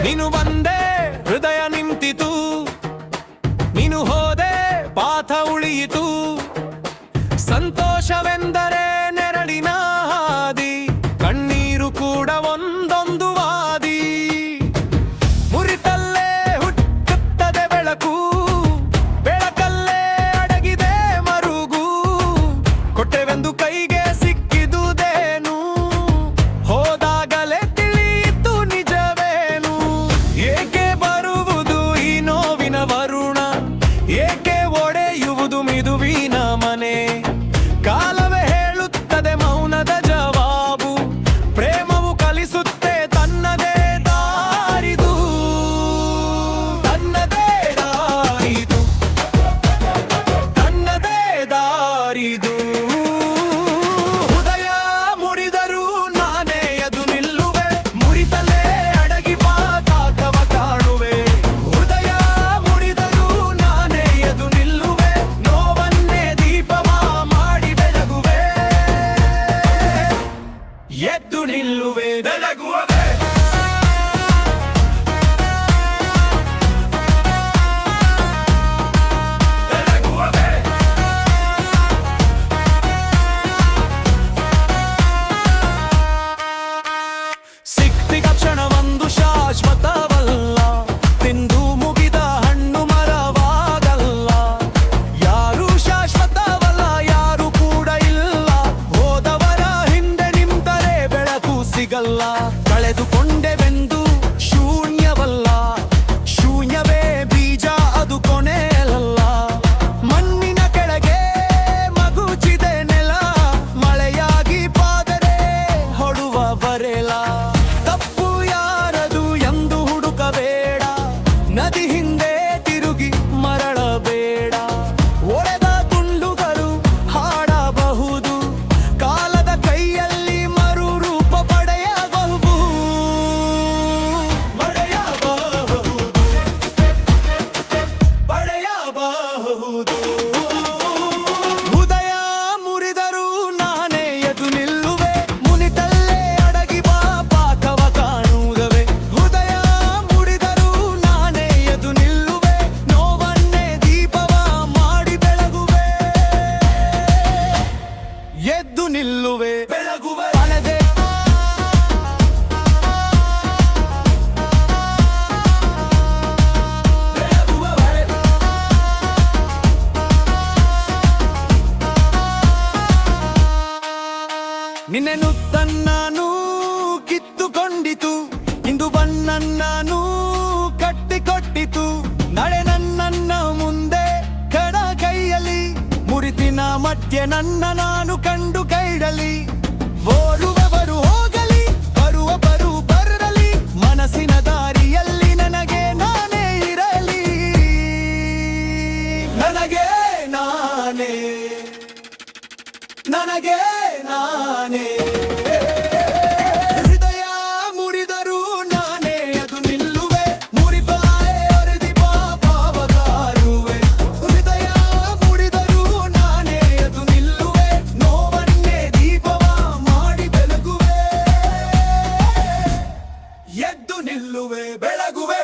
ನೀನು ಬಂದೆ ಹೃದಯ ನಿಂತಿತು, ನೀನು ಹೋದೆ ಪಾಠ ಉಳಿಯಿತು. ಸಂತೋಷವೆಂದರೆ ನೆರಳಿನ ಹಾದಿ, ಕಣ್ಣೀರು ಕೂಡ ಒಂದೊಂದು ವಾದಿ. ಮುರಿತಲ್ಲೇ ಹುಟ್ಟುತ್ತದೆ ಬೆಳಕು, ಬೆಳಕಲ್ಲೇ ಅಡಗಿದೆ ಮರುಗು. ಕೊಟ್ಟೆವೆಂದು ಕೈಗೆ ಸಿಕ್ಕಿದುದೇನು, ಹೋದಾಗಲೇ ತಿಳಿಯಿತು ನಿಜವೇನು. ಏಕೆ ಬರುವುದು ಈ ನೋವಿನ ವರುಣ, ಏಕೆ ಒಡೆಯುವುದು ಮಿದುವಿನ ಮನೆ. ಕಾಲವೇ ಹೇಳುತ್ತದೆ ಮೌನದ ಜವಾಬು, ಪ್ರೇಮವು ಕಲಿಸುತ್ತೆ ತನ್ನದೇ ದಾರಿದು. ತನ್ನದೇ ದಾರಿದು, ತನ್ನದೇ ದಾರಿದು. ಹೃದಯ ಮುರಿದರೂ ನಾನೇ ಎದು ನಿಲ್ಲುವೆ, ಮುರಿತಲೇ ಅಡಗಿ ಪಾತಾಕವ ಕಾಣುವೆ. ಹೃದಯ ಮುರಿದರೂ ನಾನೇ ಎದು ನಿಲ್ಲುವೆ, ನೋವನ್ನೇ ದೀಪವ ಮಾಡಿ ಬೆಳಗುವೆ. ಎದ್ದು ನಿಲ್ಲುವೆ, ಬೆಳಗುವೆ. ಸಿಕ್ತಿಗ ಕ್ಷಣವೊಂದು ಶಾಶ್ವತವಲ್ಲ, ತಿಂದು ಮುಗಿದ ಹಣ್ಣು ಮರವಾಗಲ್ಲ. ಯಾರು ಶಾಶ್ವತವಲ್ಲ, ಯಾರು ಕೂಡ ಇಲ್ಲ. ಹೋದವರ ಹಿಂದೆ ನಿಂತರೆ ಬೆಳಕು ಸಿಗಲ್ಲ. ಕಳೆದುಕೊಂಡೆವೆಂದು ಶೂನ್ಯವಲ್ಲ, ಶೂನ್ಯವೇ ಬೀಜ, ಅದು ಕೊನೆಯಲ್ಲ. ಮಣ್ಣಿನ ಕೆಳಗೆ ಮಗುಚಿದೆ ನೆಲ, ಮಳೆಯಾಗಿ ಪಾದರೆ ಹೊಡುವ ಬರೆಲ. ತಪ್ಪು ಯಾರದು ಎಂದು ಹುಡುಕಬೇಡ, ನದಿ ಹಿಂದೆ ತಿರುಗಿ ಮರಳಬೇಡ. ಒಡೆದ ತುಂಡುಗಳು ಹಾಡಬಹುದು, ಕಾಲದ ಕೈಯಲ್ಲಿ ಮರುರೂಪ ಪಡೆಯಬಹುದು. ಪಡೆಯಬಹುದು. ಹೃದಯ ಮುರಿದರೂ ನಾನೇ ಎದು ನಿಲ್ಲುವೆ, ಮುನಿತಲ್ಲೇ ಅಡಗಿ ಪಾಠವ ಕಾಣುವುದವೆ. ಹೃದಯ ಮುರಿದರೂ ನಾನೇ ಎದು ನಿಲ್ಲುವೆ, ನೋವನ್ನೇ ದೀಪವ ಮಾಡಿ ಬೆಳಗುವೆ. ಎದ್ದು ನಿಲ್ಲುವೆ, ಬೆಳಗುವೆ. ಅನದೆ ನಿನ್ನೆನು ತನ್ನನು ಕಿತ್ತುಕೊಂಡಿತು, ಇಂದು ಬನ್ನನ್ನು ಕಟ್ಟಿಕೊಟ್ಟಿತು. ನಡೆ ನನ್ನ ಮುಂದೆ ಕಡ ಕೈಯಲ್ಲಿ, ಮುರಿತಿನ ಮಧ್ಯೆ ನನ್ನ ನಾನು ಕಂಡು ಕೈಡಲಿ. ಓಡುವವರು ಹೋಗಲಿ, ಬರುವವರು ಬರಲಿ, ಮನಸ್ಸಿನ ದಾರಿಯಲ್ಲಿ ನನಗೆ ನಾನೇ ಇರಲಿ. ನನಗೆ ನಾನೇ, ನನಗೆ ನಾನೇ. ಹೃದಯ ಮುರಿದರೂ ನಾನೇ ಎದು ನಿಲ್ಲುವೆ, ಮುರಿಬಾಯೆ ಅರೆದಿ ಪಾಪವ ಕಾರುವೆ. ಹೃದಯ ಮುರಿದರೂ ನಾನೇ ಎದು ನಿಲ್ಲುವೆ, ನೋವನ್ನೇ ದೀಪವ ಮಾಡಿ ಬೆಳಗುವೆ. ಎದ್ದು ನಿಲ್ಲುವೆ, ಬೆಳಗುವೆ.